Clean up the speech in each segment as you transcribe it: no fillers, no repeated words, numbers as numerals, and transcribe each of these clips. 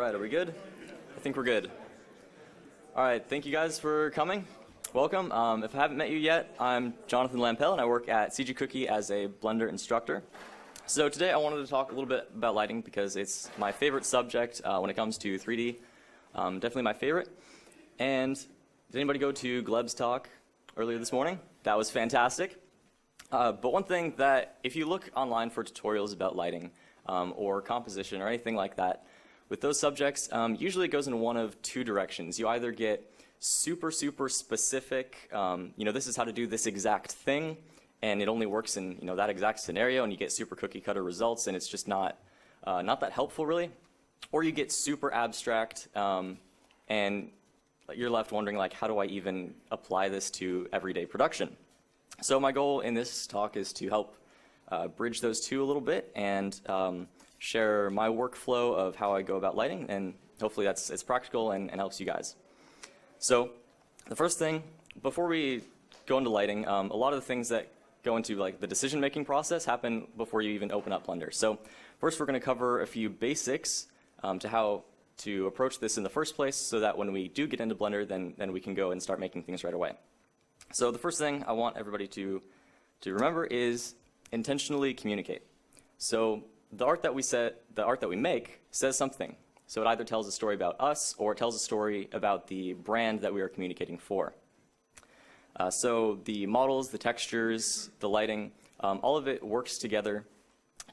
right, are we good? I think we're good. All right, thank you guys for coming. Welcome. If I haven't met you yet, I'm Jonathan Lampel, and I work at CG Cookie as a Blender instructor. So today I wanted to talk a little bit about lighting because it's my favorite subject when it comes to 3D. Definitely my favorite. And did anybody go to Gleb's talk earlier this morning? That was fantastic. But one thing that, if you look online for tutorials about lighting or composition or anything like that, with those subjects, usually it goes in one of two directions. You either get super specific, this is how to do this exact thing, and it only works in that exact scenario, and you get super cookie cutter results, and it's just not that helpful really. Or you get super abstract, and you're left wondering, like, how do I even apply this to everyday production? So my goal in this talk is to help bridge those two a little bit and share my workflow of how I go about lighting, and hopefully it's practical and helps you guys. So the first thing, before we go into lighting, a lot of the things that go into like the decision-making process happen before you even open up Blender. So first we're going to cover a few basics to how to approach this in the first place so that when we do get into Blender, then we can go and start making things right away. So the first thing I want everybody to remember is intentionally communicate. So the art that we make says something. So it either tells a story about us or it tells a story about the brand that we are communicating for. So the models, the textures, the lighting, all of it works together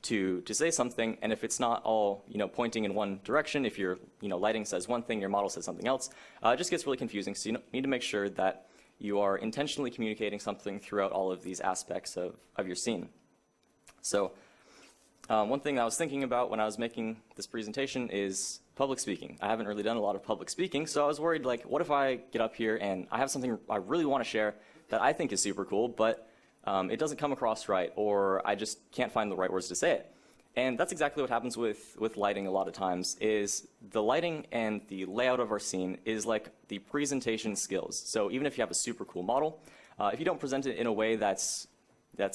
to say something. And if it's not all pointing in one direction, if your lighting says one thing, your model says something else, it just gets really confusing. So you need to make sure that you are intentionally communicating something throughout all of these aspects of your scene. So one thing I was thinking about when I was making this presentation is public speaking. I haven't really done a lot of public speaking, so I was worried, like, what if I get up here and I have something I really want to share that I think is super cool, but it doesn't come across right, or I just can't find the right words to say it. And that's exactly what happens with lighting a lot of times, is the lighting and the layout of our scene is like the presentation skills. So even if you have a super cool model, if you don't present it in a way that's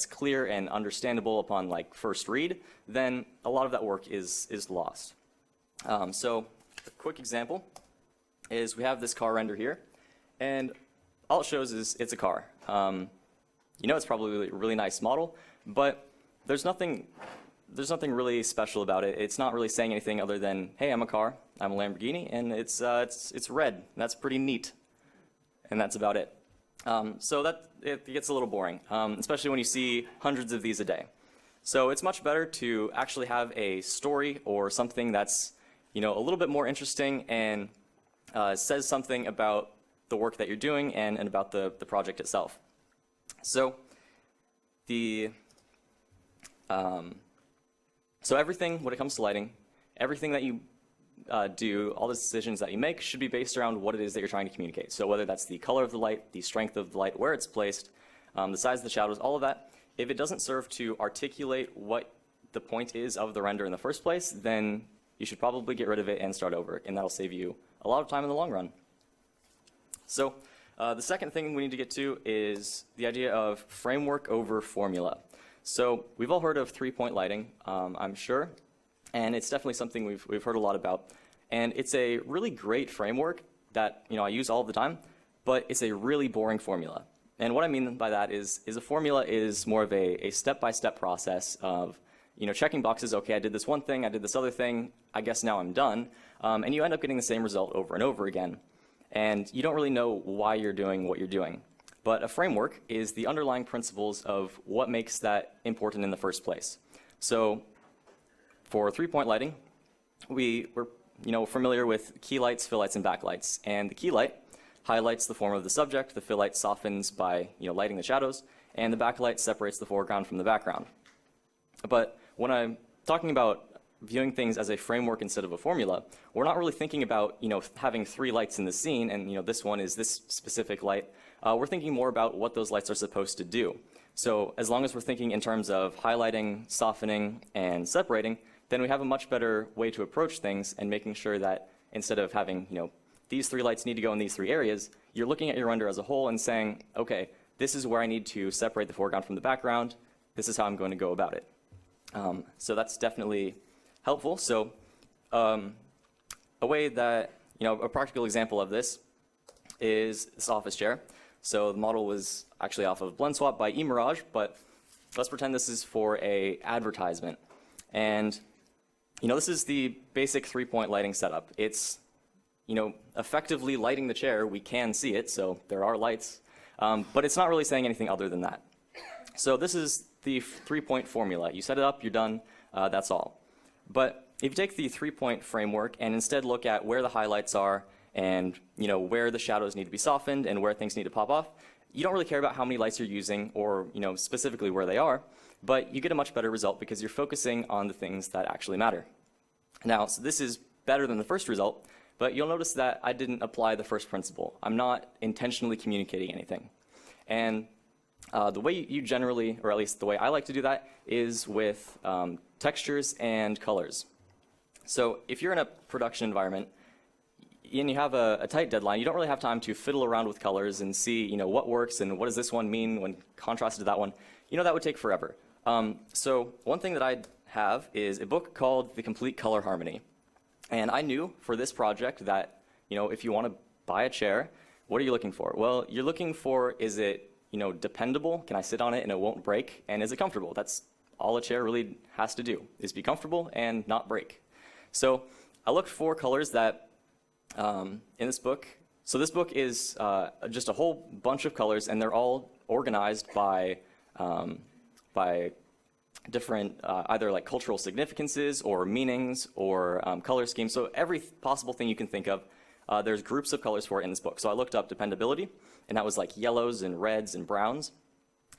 clear and understandable upon like first read, then a lot of that work is lost. So a quick example is we have this car render here, and all it shows is it's a car. It's probably a really nice model, but there's nothing really special about it. It's not really saying anything other than, hey, I'm a car, I'm a Lamborghini, and it's red. That's pretty neat, and that's about it. So it gets a little boring, especially when you see hundreds of these a day. So it's much better to actually have a story or something that's a little bit more interesting and says something about the work that you're doing and about the project itself. So so everything, when it comes to lighting, everything that you do, all the decisions that you make should be based around what it is that you're trying to communicate. So whether that's the color of the light, the strength of the light, where it's placed, the size of the shadows, all of that, if it doesn't serve to articulate what the point is of the render in the first place, then you should probably get rid of it and start over, and that'll save you a lot of time in the long run. So the second thing we need to get to is the idea of framework over formula. So we've all heard of three-point lighting, I'm sure, and it's definitely something we've heard a lot about. And it's a really great framework that I use all the time, but it's a really boring formula. And what I mean by that is a formula is more of a step-by-step process of checking boxes. Okay, I did this one thing, I did this other thing, I guess now I'm done. And you end up getting the same result over and over again. And you don't really know why you're doing what you're doing. But a framework is the underlying principles of what makes that important in the first place. So for three-point lighting, we're familiar with key lights, fill lights, and backlights. And the key light highlights the form of the subject, the fill light softens by lighting the shadows, and the backlight separates the foreground from the background. But when I'm talking about viewing things as a framework instead of a formula, we're not really thinking about having three lights in the scene, and this one is this specific light. We're thinking more about what those lights are supposed to do. So as long as we're thinking in terms of highlighting, softening, and separating, then we have a much better way to approach things and making sure that instead of having these three lights need to go in these three areas, you're looking at your render as a whole and saying, okay, this is where I need to separate the foreground from the background. This is how I'm going to go about it. So that's definitely helpful. So a way that, a practical example of this is this office chair. So the model was actually off of BlendSwap by eMirage, but let's pretend this is for a advertisement. And, this is the basic 3-point lighting setup. It's, effectively lighting the chair. We can see it, so there are lights, but it's not really saying anything other than that. So this is the 3-point formula. You set it up, you're done, that's all. But if you take the 3-point framework and instead look at where the highlights are and where the shadows need to be softened and where things need to pop off, you don't really care about how many lights you're using or specifically where they are, but you get a much better result because you're focusing on the things that actually matter. Now, so this is better than the first result, but you'll notice that I didn't apply the first principle. I'm not intentionally communicating anything. And the way you generally, or at least the way I like to do that, is with textures and colors. So if you're in a production environment and you have a tight deadline, you don't really have time to fiddle around with colors and see what works and what does this one mean when contrasted to that one. That would take forever. So one thing that I have is a book called The Complete Color Harmony. And I knew for this project that, if you want to buy a chair, what are you looking for? Well, you're looking for, is it, dependable? Can I sit on it and it won't break? And is it comfortable? That's all a chair really has to do, is be comfortable and not break. So I looked for colors that, in this book, so this book is just a whole bunch of colors, and they're all organized by different either like cultural significances or meanings or color schemes. So every possible thing you can think of, there's groups of colors for it in this book. So I looked up dependability, and that was like yellows and reds and browns.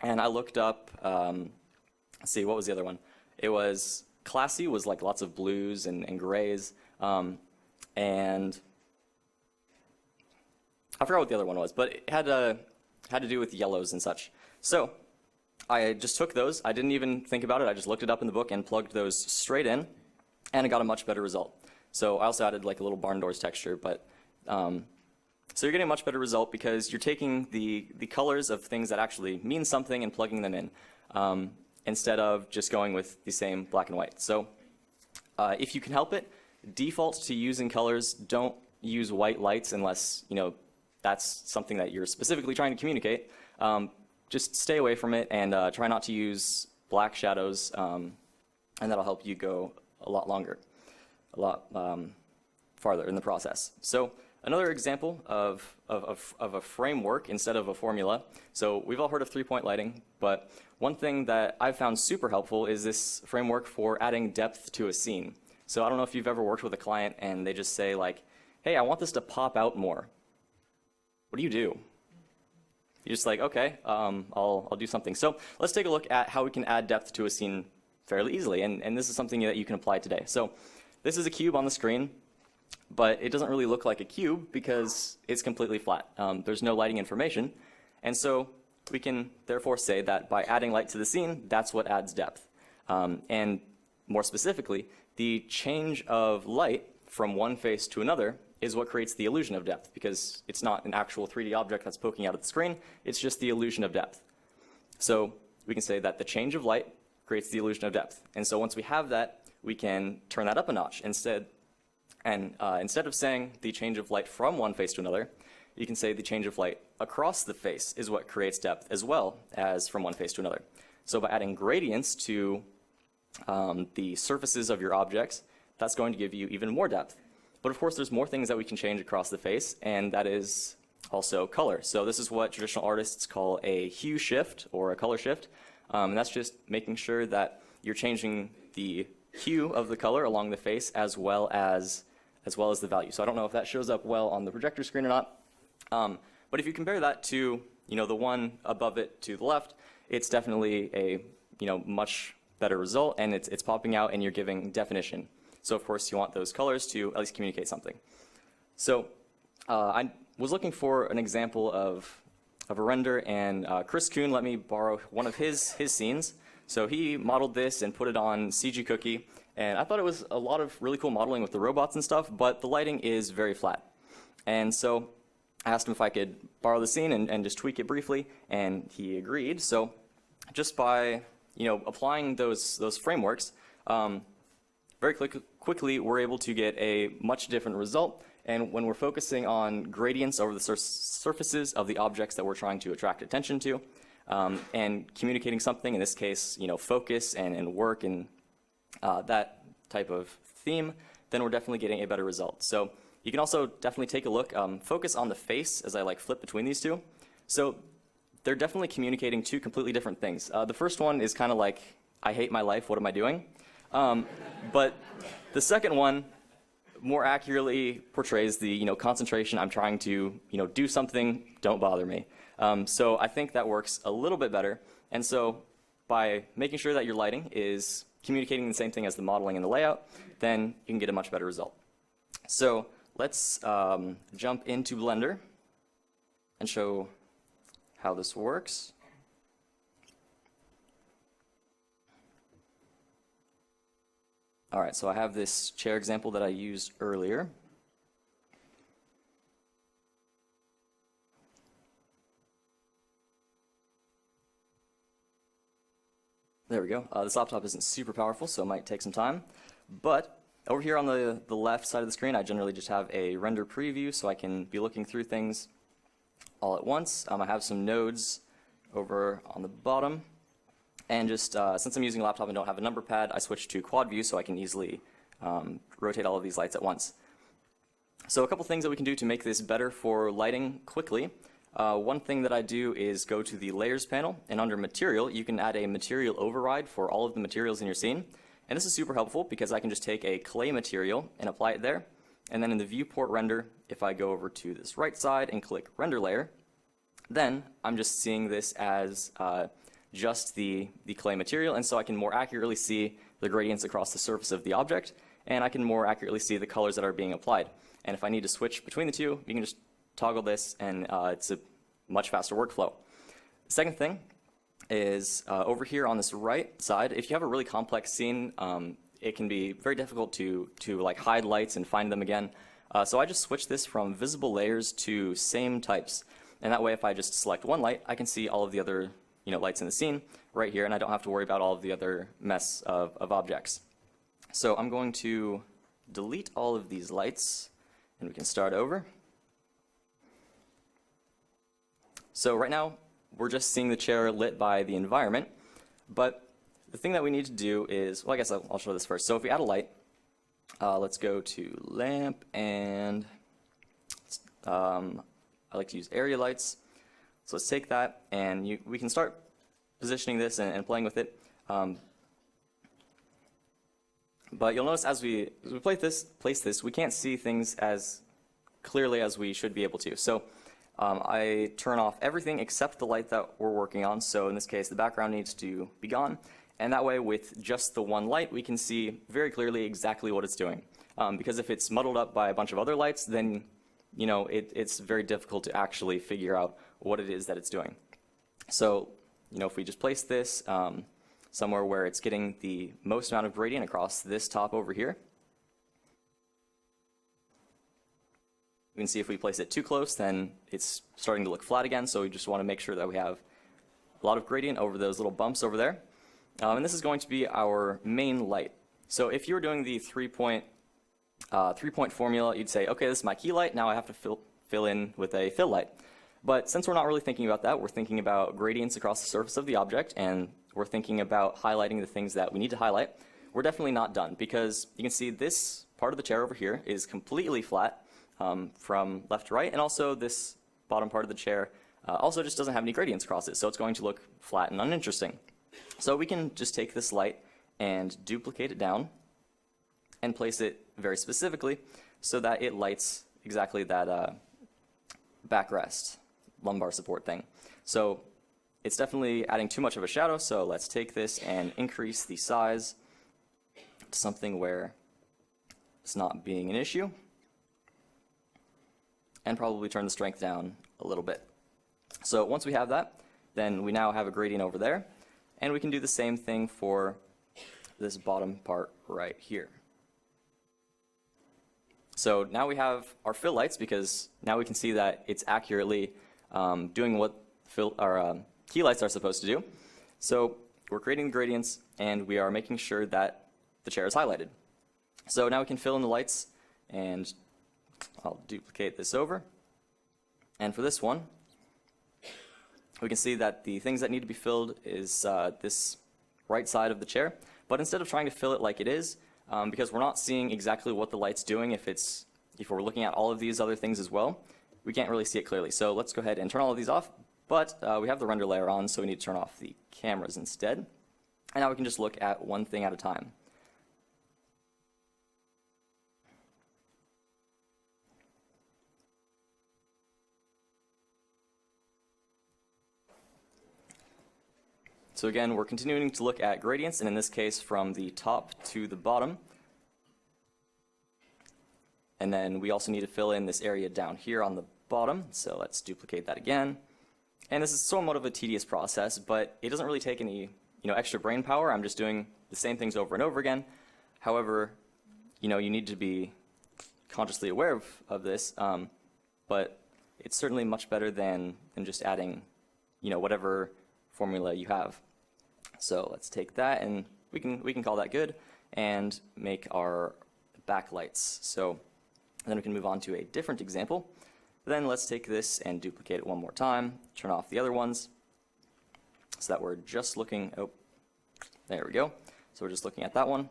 And I looked up, let's see, what was the other one? It was classy, was like lots of blues and grays. And I forgot what the other one was, but it had to do with yellows and such. So I just took those. I didn't even think about it. I just looked it up in the book and plugged those straight in, and I got a much better result. So I also added like a little barn doors texture, but so you're getting a much better result because you're taking the colors of things that actually mean something and plugging them in instead of just going with the same black and white. So if you can help it, default to using colors. Don't use white lights unless that's something that you're specifically trying to communicate. Just stay away from it and try not to use black shadows, and that'll help you go a lot longer, a lot farther in the process. So another example of a framework instead of a formula. So we've all heard of 3-point lighting, but one thing that I've found super helpful is this framework for adding depth to a scene. So I don't know if you've ever worked with a client and they just say like, hey, I want this to pop out more. What do? You're just like, okay, I'll do something. So let's take a look at how we can add depth to a scene fairly easily, and this is something that you can apply today. So this is a cube on the screen, but it doesn't really look like a cube because it's completely flat. There's no lighting information, and so we can therefore say that by adding light to the scene, that's what adds depth. And more specifically, the change of light from one face to another is what creates the illusion of depth, because it's not an actual 3D object that's poking out of the screen, it's just the illusion of depth. So we can say that the change of light creates the illusion of depth. And so once we have that, we can turn that up a notch instead. And instead of saying the change of light from one face to another, you can say the change of light across the face is what creates depth as well as from one face to another. So by adding gradients to the surfaces of your objects, that's going to give you even more depth. But of course, there's more things that we can change across the face, and that is also color. So this is what traditional artists call a hue shift or a color shift. And that's just making sure that you're changing the hue of the color along the face as well as the value. So I don't know if that shows up well on the projector screen or not. But if you compare that to the one above it to the left, it's definitely a much better result, and it's popping out and you're giving definition. So of course you want those colors to at least communicate something. So I was looking for an example of a render, and Chris Kuhn let me borrow one of his scenes. So he modeled this and put it on CG Cookie, and I thought it was a lot of really cool modeling with the robots and stuff, but the lighting is very flat. And so I asked him if I could borrow the scene and just tweak it briefly, and he agreed. So just by applying those frameworks, very quickly we're able to get a much different result. And when we're focusing on gradients over the surfaces of the objects that we're trying to attract attention to, and communicating something, in this case, focus and work and that type of theme, then we're definitely getting a better result. So you can also definitely take a look, focus on the face as I flip between these two. So they're definitely communicating two completely different things. The first one is kind of like, I hate my life, what am I doing? But the second one more accurately portrays the concentration. I'm trying to do something, don't bother me. So I think that works a little bit better. And so by making sure that your lighting is communicating the same thing as the modeling and the layout, then you can get a much better result. So let's jump into Blender and show how this works. All right, so I have this chair example that I used earlier. There we go. This laptop isn't super powerful, so it might take some time. But over here on the left side of the screen, I generally just have a render preview, so I can be looking through things all at once. I have some nodes over on the bottom. And just since I'm using a laptop and don't have a number pad, I switched to quad view so I can easily rotate all of these lights at once. So a couple things that we can do to make this better for lighting quickly. One thing that I do is go to the Layers panel, and under Material, you can add a material override for all of the materials in your scene. And this is super helpful because I can just take a clay material and apply it there. And then in the Viewport Render, if I go over to this right side and click Render Layer, then I'm just seeing this as just the clay material, and so I can more accurately see the gradients across the surface of the object, and I can more accurately see the colors that are being applied. And if I need to switch between the two, you can just toggle this, and it's a much faster workflow. The second thing is over here on this right side, if you have a really complex scene, it can be very difficult to hide lights and find them again. So I just switch this from visible layers to same types, and that way if I just select one light, I can see all of the other lights in the scene right here, and I don't have to worry about all of the other mess of objects. So I'm going to delete all of these lights, and we can start over. So right now, we're just seeing the chair lit by the environment, but the thing that we need to do is, well, I guess I'll show this first. So if we add a light, let's go to Lamp, and I like to use area lights. So let's take that, and we can start positioning this and playing with it. But you'll notice as we place this, we can't see things as clearly as we should be able to. So I turn off everything except the light that we're working on. So in this case, the background needs to be gone. And that way, with just the one light, we can see very clearly exactly what it's doing. Because if it's muddled up by a bunch of other lights, then it's very difficult to actually figure out what it is that it's doing. So, if we just place this somewhere where it's getting the most amount of gradient across this top over here, we can see if we place it too close, then it's starting to look flat again, so we just want to make sure that we have a lot of gradient over those little bumps over there. And this is going to be our main light. So if you were doing the three-point formula, you'd say, okay, this is my key light, now I have to fill in with a fill light. But since we're not really thinking about that, we're thinking about gradients across the surface of the object, and we're thinking about highlighting the things that we need to highlight, we're definitely not done, because you can see this part of the chair over here is completely flat from left to right, and also this bottom part of the chair also just doesn't have any gradients across it, so it's going to look flat and uninteresting. So we can just take this light and duplicate it down and place it very specifically so that it lights exactly that backrest lumbar support thing. So it's definitely adding too much of a shadow, so let's take this and increase the size to something where it's not being an issue, and probably turn the strength down a little bit. So once we have that, then we now have a gradient over there, and we can do the same thing for this bottom part right here. So now we have our fill lights, because now we can see that it's accurately doing what key lights are supposed to do. So we're creating the gradients, and we are making sure that the chair is highlighted. So now we can fill in the lights, and I'll duplicate this over. And for this one, we can see that the things that need to be filled is this right side of the chair. But instead of trying to fill it like it is, because we're not seeing exactly what the light's doing if we're looking at all of these other things as well, we can't really see it clearly. So let's go ahead and turn all of these off. But we have the render layer on, so we need to turn off the cameras instead. And now we can just look at one thing at a time. So again, we're continuing to look at gradients, and in this case from the top to the bottom. And then we also need to fill in this area down here on the bottom, so let's duplicate that again. And this is somewhat of a tedious process, but it doesn't really take any extra brain power. I'm just doing the same things over and over again. However, you need to be consciously aware of this, but it's certainly much better than just adding whatever formula you have. So let's take that, and we can call that good and make our backlights. So then we can move on to a different example. Then let's take this and duplicate it one more time, turn off the other ones so that we're just looking, oh, there we go. So we're just looking at that one.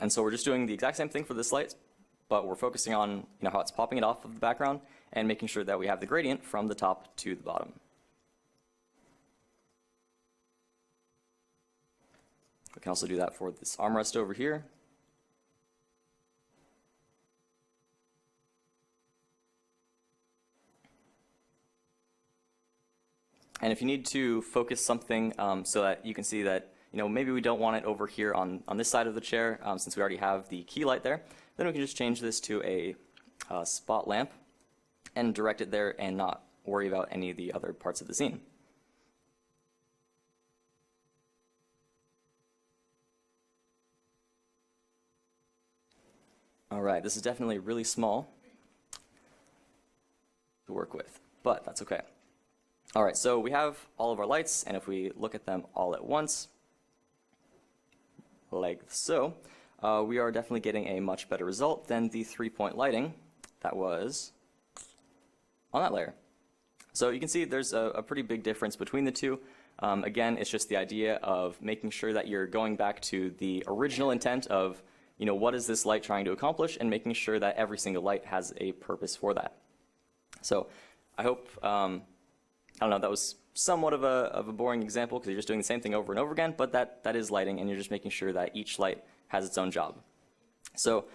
And so we're just doing the exact same thing for this light, but we're focusing on how it's popping it off of the background and making sure that we have the gradient from the top to the bottom. We can also do that for this armrest over here. And if you need to focus something so that you can see that maybe we don't want it over here on this side of the chair, since we already have the key light there, then we can just change this to a spot lamp and direct it there and not worry about any of the other parts of the scene. All right, this is definitely really small to work with, but that's okay. All right, so we have all of our lights, and if we look at them all at once, like so, we are definitely getting a much better result than the 3-point lighting that was on that layer. So you can see there's a pretty big difference between the two. Again, it's just the idea of making sure that you're going back to the original intent of, what is this light trying to accomplish, and making sure that every single light has a purpose for that. So I hope, I don't know, that was somewhat of a boring example because you're just doing the same thing over and over again, but that is lighting, and you're just making sure that each light has its own job. So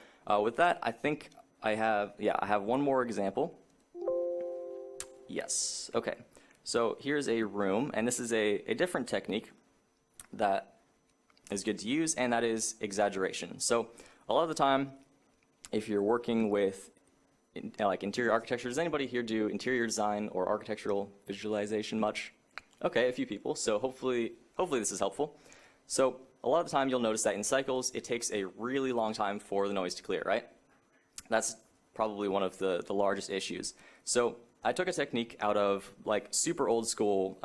with that, I think I have one more example. Yes, okay. So here's a room, and this is a different technique that is good to use, and that is exaggeration. So a lot of the time, if you're working with like interior architecture, does anybody here do interior design or architectural visualization much? Okay, a few people, so hopefully this is helpful. So a lot of the time you'll notice that in cycles, it takes a really long time for the noise to clear, right? That's probably one of the largest issues. So I took a technique out of like super old school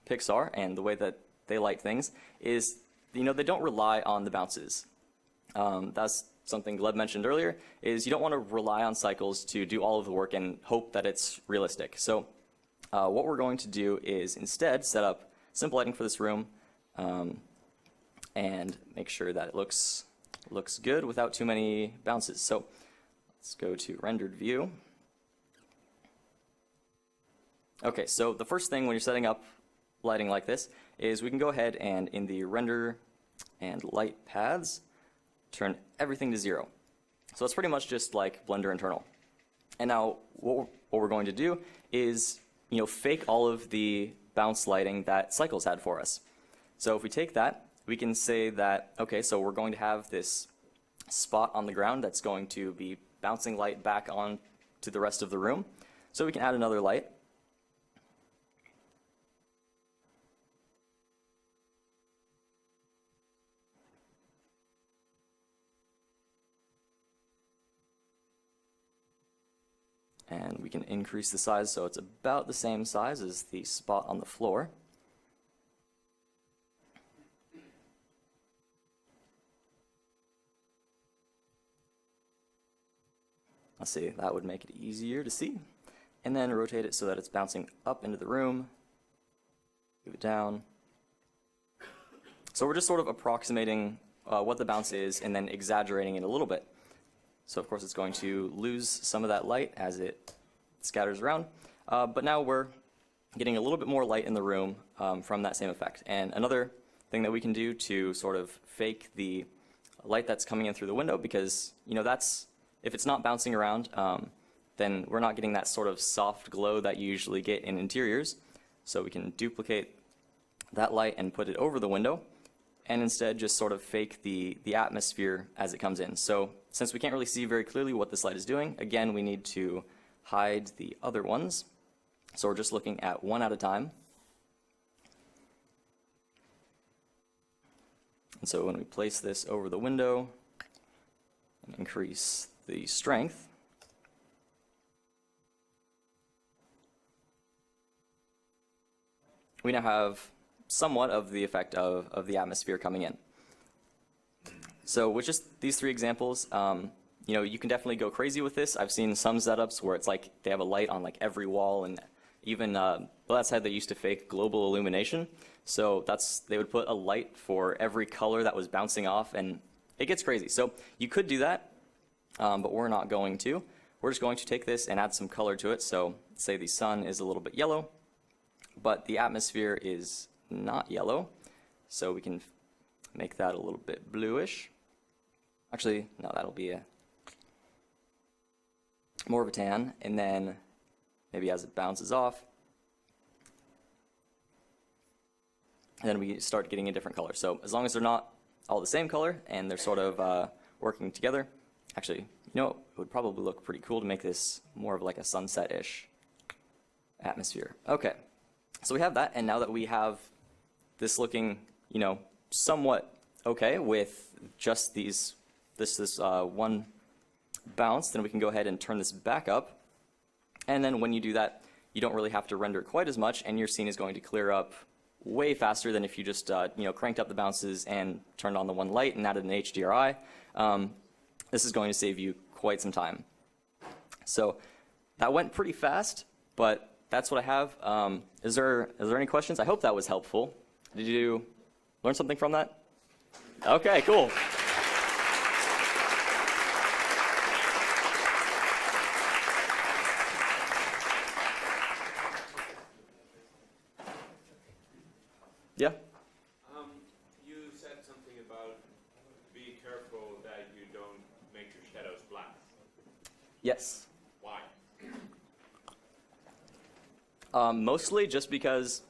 Pixar, and the way that they light things is, they don't rely on the bounces. That's something Gleb mentioned earlier, is you don't want to rely on cycles to do all of the work and hope that it's realistic. So what we're going to do is instead set up simple lighting for this room and make sure that it looks good without too many bounces. So let's go to rendered view. Okay, so the first thing when you're setting up lighting like this is we can go ahead and in the render and light paths, turn everything to 0. So it's pretty much just like Blender internal. And now what we're going to do is fake all of the bounce lighting that Cycles had for us. So if we take that, we can say that, okay, so we're going to have this spot on the ground that's going to be bouncing light back on to the rest of the room. So we can add another light. And we can increase the size so it's about the same size as the spot on the floor. Let's see, that would make it easier to see. And then rotate it so that it's bouncing up into the room. Move it down. So we're just sort of approximating what the bounce is and then exaggerating it a little bit. So of course it's going to lose some of that light as it scatters around. But now we're getting a little bit more light in the room from that same effect. And another thing that we can do to sort of fake the light that's coming in through the window, because that's, if it's not bouncing around, then we're not getting that sort of soft glow that you usually get in interiors. So we can duplicate that light and put it over the window, and instead just sort of fake the atmosphere as it comes in. So since we can't really see very clearly what this light is doing, again, we need to hide the other ones. So we're just looking at one at a time. And so when we place this over the window and increase the strength, we now have somewhat of the effect of the atmosphere coming in. So with just these three examples, you can definitely go crazy with this. I've seen some setups where it's like they have a light on like every wall, and even that's how they used to fake global illumination. So they would put a light for every color that was bouncing off, and it gets crazy. So you could do that, but we're not going to. We're just going to take this and add some color to it. So say the sun is a little bit yellow, but the atmosphere is not yellow, so we can make that a little bit bluish. Actually, no, that'll be more of a tan, and then maybe as it bounces off, and then we start getting a different color. So as long as they're not all the same color and they're sort of working together, actually, it would probably look pretty cool to make this more of like a sunset-ish atmosphere. Okay, so we have that, and now that we have this looking, somewhat okay with just this one bounce, then we can go ahead and turn this back up. And then when you do that, you don't really have to render quite as much, and your scene is going to clear up way faster than if you just cranked up the bounces and turned on the one light and added an HDRI. This is going to save you quite some time. So that went pretty fast, but that's what I have. Is there any questions? I hope that was helpful. Did you learn something from that? Okay, cool. Yeah? You said something about be careful that you don't make your shadows black. Yes. Why? Mostly just because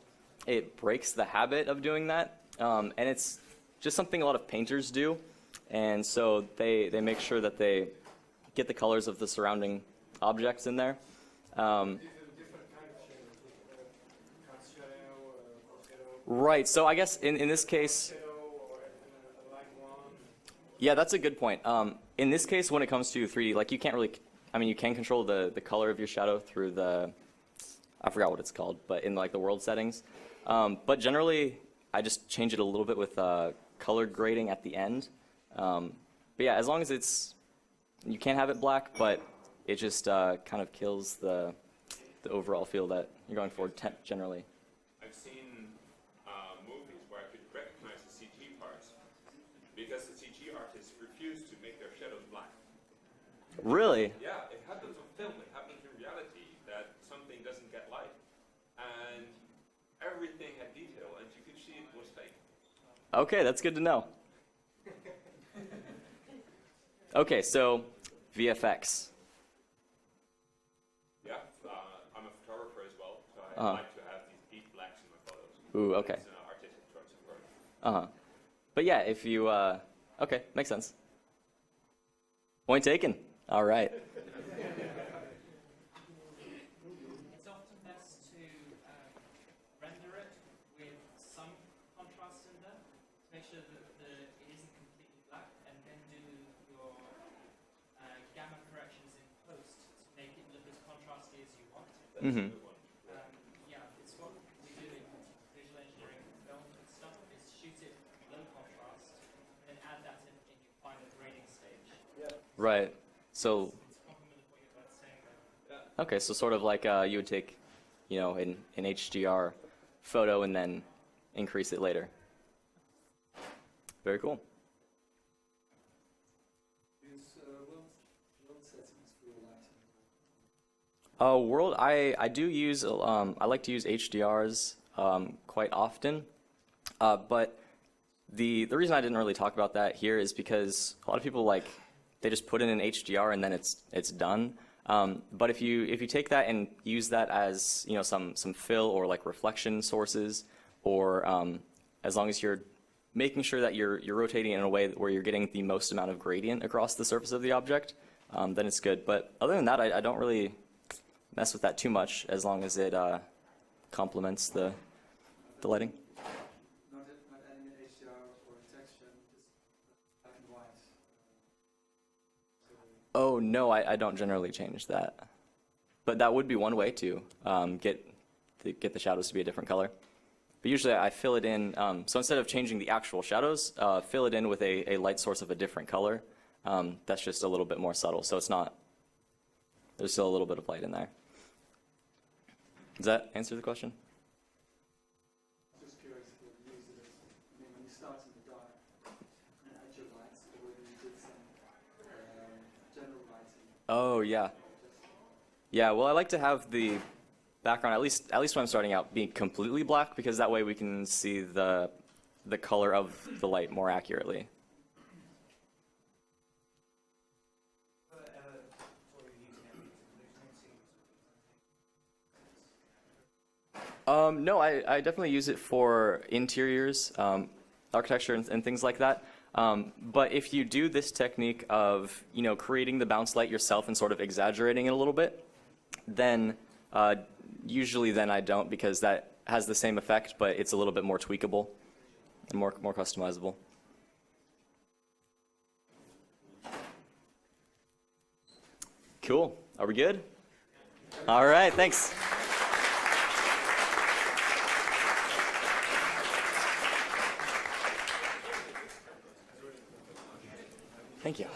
it breaks the habit of doing that, and it's just something a lot of painters do, and so they make sure that they get the colors of the surrounding objects in there. Right, so I guess in this case, yeah, that's a good point. In this case, when it comes to 3D, like you can't really, you can control the color of your shadow through I forgot what it's called, but in like the world settings. But generally, I just change it a little bit with color grading at the end. But yeah, as long as you can't have it black, but it just kind of kills the overall feel that you're going for generally. I've seen movies where I could recognize the CG parts because the CG artists refuse to make their shadows black. Really? Yeah, it happens on film. It happens in reality that something doesn't get light, and everything had detail, and you could see it was fake. Okay, that's good to know. Okay, so VFX. Yeah, I'm a photographer as well, so I like to have these deep blacks in my photos. Ooh, okay. It's an artistic choice of work. But yeah, if you, okay, makes sense. Point taken. All right. It's often best to render it with some contrast in there to make sure that it isn't completely black, and then do your gamma corrections in post to make it look as contrasty Mm-hmm. Yeah, it's what we do in visual engineering film and stuff, is shoot it low contrast, and then add that in your final grading stage. Right. So, It's a complement of what you're both saying there. okay, so sort of like you would take, you know, an HDR photo and then increase it later. Very cool. Use world settings for your lighting. World, I do use, I like to use HDRs quite often, but the reason I didn't really talk about that here is because a lot of people like, they just put in an HDR and then it's done. But if you take that and use that as, you know, some fill or like reflection sources, or as long as you're making sure that you're rotating in a way where you're getting the most amount of gradient across the surface of the object, then it's good. But other than that, I don't really mess with that too much, as long as it complements the lighting. Not adding an HDR or a texture, just black and white. Oh, no, I don't generally change that. But that would be one way to get the shadows to be a different color. But usually I fill it in, so instead of changing the actual shadows, fill it in with a light source of a different color. That's just a little bit more subtle, so it's not, there's still a little bit of light in there. Does that answer the question? Just curious if you use it as, I mean, when you start in the dark and add your lights, or whether you did some general lighting. Oh, yeah. Yeah, well, I like to have the background, at least when I'm starting out, be completely black, because that way we can see the color of the light more accurately. No, I definitely use it for interiors, architecture and things like that. But if you do this technique of, you know, creating the bounce light yourself and sort of exaggerating it a little bit, then usually then I don't, because that has the same effect, but it's a little bit more tweakable and more customizable. Cool. Are we good? All right, thanks. Thank you.